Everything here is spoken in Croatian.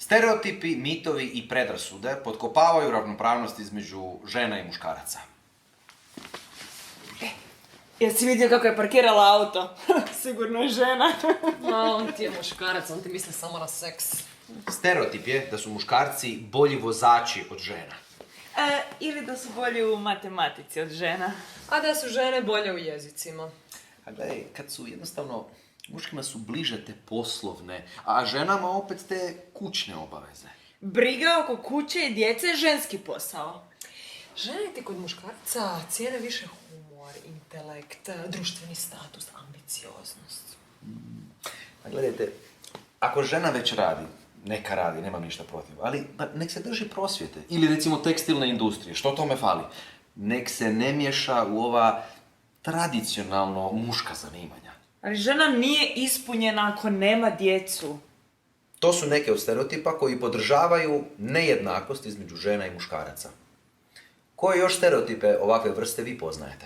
Stereotipi, mitovi i predrasude potkopavaju ravnopravnost između žena i muškaraca. Jesi vidio kako je parkirala auto? Sigurno je žena. A, on ti je muškarac, on ti misli samo na seks. Stereotip je da su muškarci bolji vozači od žena. Ili da su bolji u matematici od žena. A da su žene bolje u jezicima. A gledaj, kad su jednostavno, muškima su bliže te poslovne, a ženama opet te kućne obaveze. Briga oko kuće i djece je ženski posao. Žene ti kod muškarca cijene više humor, intelekt, društveni status, ambicioznost. A gledajte, ako žena već radi, neka radi, nemam ništa protiv, ali nek se drži prosvjete. Ili recimo tekstilne industrije, što tome fali? Nek se ne miješa u ova tradicionalno muška zanimanja. Ali žena nije ispunjena ako nema djecu. To su neke od stereotipa koji podržavaju nejednakost između žena i muškaraca. Koje još stereotipe ovakve vrste vi poznajete?